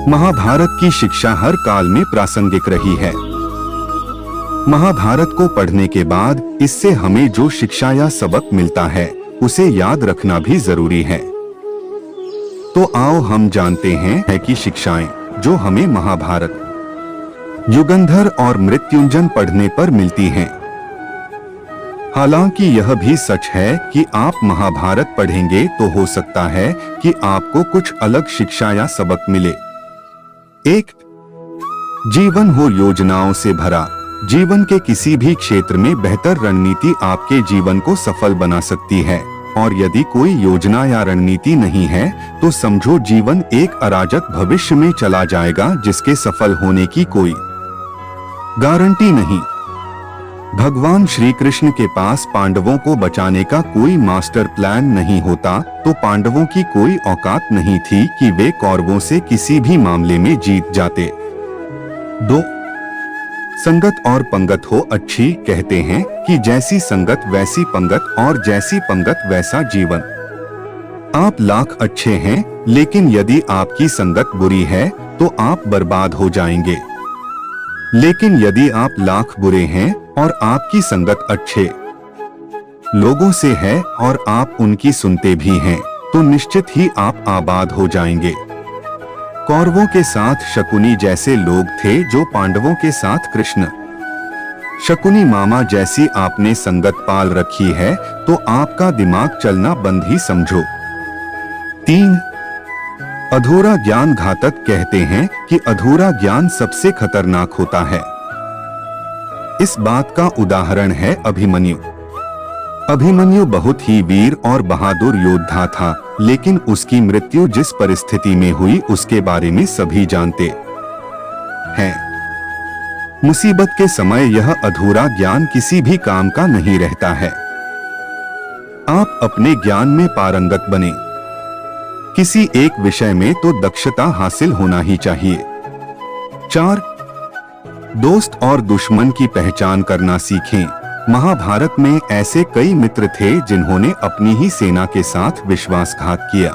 महाभारत की शिक्षा हर काल में प्रासंगिक रही है। महाभारत को पढ़ने के बाद इससे हमें जो शिक्षा या सबक मिलता है उसे याद रखना भी जरूरी है। तो आओ हम जानते हैं कि शिक्षाएं जो हमें महाभारत, युगंधर और मृत्युंजय पढ़ने पर मिलती हैं। हालांकि यह भी सच है कि आप महाभारत पढ़ेंगे तो हो सकता है कि आपको कुछ अलग शिक्षा या सबक मिले। 1. जीवन हो योजनाओं से भरा। जीवन के किसी भी क्षेत्र में बेहतर रणनीति आपके जीवन को सफल बना सकती है, और यदि कोई योजना या रणनीति नहीं है तो समझो जीवन एक अराजक भविष्य में चला जाएगा जिसके सफल होने की कोई गारंटी नहीं। भगवान श्री कृष्ण के पास पांडवों को बचाने का कोई मास्टर प्लान नहीं होता तो पांडवों की कोई औकात नहीं थी कि वे कौरवों से किसी भी मामले में जीत जाते। 2. संगत और पंगत हो अच्छी। कहते हैं कि जैसी संगत वैसी पंगत और जैसी पंगत वैसा जीवन। आप लाख अच्छे हैं लेकिन यदि आपकी संगत बुरी है तो आप बर्बाद हो जाएंगे, लेकिन यदि आप लाख बुरे हैं और आपकी संगत अच्छे लोगों से है और आप उनकी सुनते भी हैं तो निश्चित ही आप आबाद हो जाएंगे। कौरवों के साथ शकुनी जैसे लोग थे जो पांडवों के साथ कृष्ण शकुनी मामा जैसी आपने संगत पाल रखी है तो आपका दिमाग चलना बंद ही समझो। 3. अधूरा ज्ञान घातक। कहते हैं कि अधूरा ज्ञान सबसे खतरनाक होता है। इस बात का उदाहरण है अभिमन्यु। अभिमन्यु बहुत ही वीर और बहादुर योद्धा था, लेकिन उसकी मृत्यु जिस परिस्थिति में हुई उसके बारे में सभी जानते हैं। मुसीबत के समय यह अधूरा ज्ञान किसी भी काम का नहीं रहता है। आप अपने ज्ञान में पारंगत बने। किसी एक विषय में तो दक्षता हासिल होना ही चाहिए। 4. दोस्त और दुश्मन की पहचान करना सीखें। महाभारत में ऐसे कई मित्र थे जिन्होंने अपनी ही सेना के साथ विश्वासघात किया।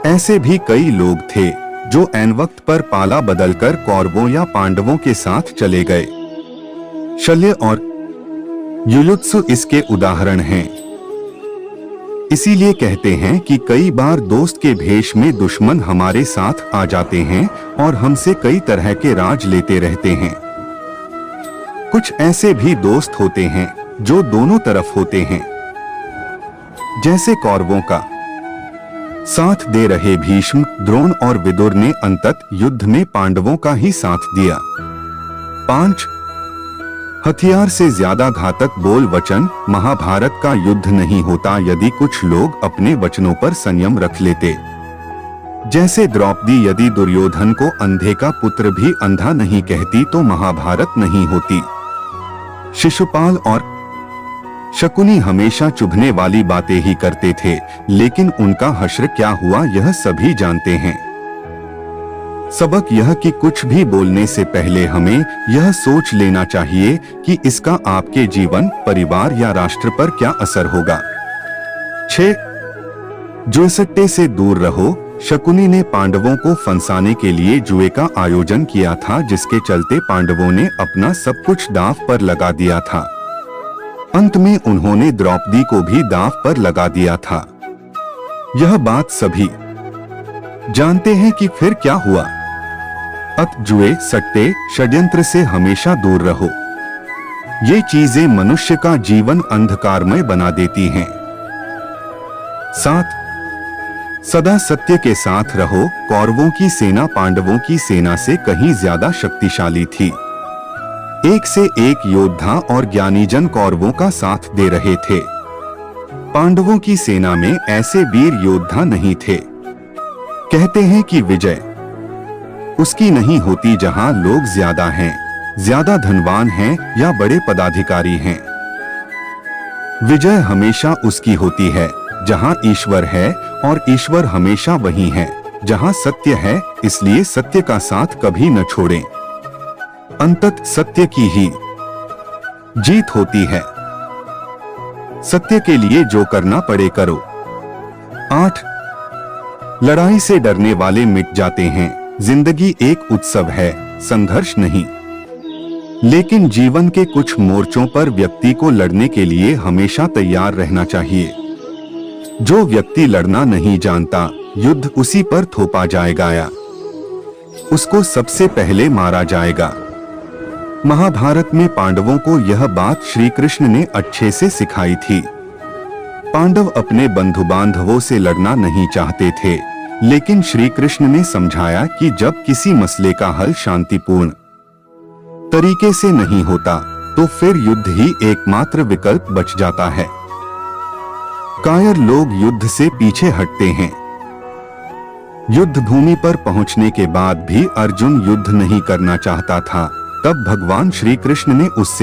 ऐसे भी कई लोग थे जो ऐन वक्त पर पाला बदलकर कौरवों या पांडवों के साथ चले गए। शल्य और युयुत्सु इसके उदाहरण हैं। इसीलिए कहते हैं कि कई बार दोस्त के भेष में दुश्मन हमारे साथ आ जाते हैं और हमसे कई तरह के राज लेते रहते हैं। कुछ ऐसे भी दोस्त होते हैं जो दोनों तरफ होते हैं, जैसे कौरवों का साथ दे रहे भीष्म, द्रोण और विदुर ने अंतत युद्ध में पांडवों का ही साथ दिया। 5. हथियार से ज्यादा घातक बोल वचन। महाभारत का युद्ध नहीं होता यदि कुछ लोग अपने वचनों पर संयम रख लेते। जैसे द्रौपदी यदि दुर्योधन को अंधे का पुत्र भी अंधा नहीं कहती तो महाभारत नहीं होती। शिशुपाल और शकुनी हमेशा चुभने वाली बातें ही करते थे, लेकिन उनका हश्र क्या हुआ यह सभी जानते हैं। सबक यह कि कुछ भी बोलने से पहले हमें यह सोच लेना चाहिए कि इसका आपके जीवन, परिवार या राष्ट्र पर क्या असर होगा। 6. जुएसट्टे से दूर रहो। शकुनी ने पांडवों को फंसाने के लिए जुए का आयोजन किया था, जिसके चलते पांडवों ने अपना सब कुछ दांव पर लगा दिया था। अंत में उन्होंने द्रौपदी को भी दांव पर लगा दिया था। यह बात सभी जानते हैं कि फिर क्या हुआ। अत जुए, सट्टे, षड्यंत्र से हमेशा दूर रहो। ये चीजें मनुष्य का जीवन अंधकारमय बना देती हैं। 7. सदा सत्य के साथ रहो। कौरवों की सेना पांडवों की सेना से कहीं ज्यादा शक्तिशाली थी। एक से एक योद्धा और ज्ञानीजन कौरवों का साथ दे रहे थे। पांडवों की सेना में ऐसे वीर योद्धा नहीं थे। कहते हैं कि विजय उसकी नहीं होती जहां लोग ज्यादा हैं, ज्यादा धनवान हैं या बड़े पदाधिकारी हैं। विजय हमेशा उसकी होती है जहां ईश्वर है, और ईश्वर हमेशा वही है जहां सत्य है। इसलिए सत्य का साथ कभी न छोड़ें। अंतत सत्य की ही जीत होती है। सत्य के लिए जो करना पड़े करो। 8. लड़ाई से डरने वाले मिट जाते हैं। जिंदगी एक उत्सव है, संघर्ष नहीं। लेकिन जीवन के कुछ मोर्चों पर व्यक्ति को लड़ने के लिए हमेशा तैयार रहना चाहिए। जो व्यक्ति लड़ना नहीं जानता, युद्ध उसी पर थोपा जाएगा या उसको सबसे पहले मारा जाएगा। महाभारत में पांडवों को यह बात श्री कृष्ण ने अच्छे से सिखाई थी। पांडव अपने बंधु बांधवों से लड़ना नहीं चाहते थे, लेकिन श्री कृष्ण ने समझाया कि जब किसी मसले का हल शांतिपूर्ण तरीके से नहीं होता, तो फिर युद्ध ही एकमात्र विकल्प बच जाता है। कायर लोग युद्ध से पीछे हटते हैं। युद्ध भूमि पर पहुंचने के बाद भी अर्जुन युद्ध नहीं करना चाहता था। तब भगवान श्री कृष्ण ने उससे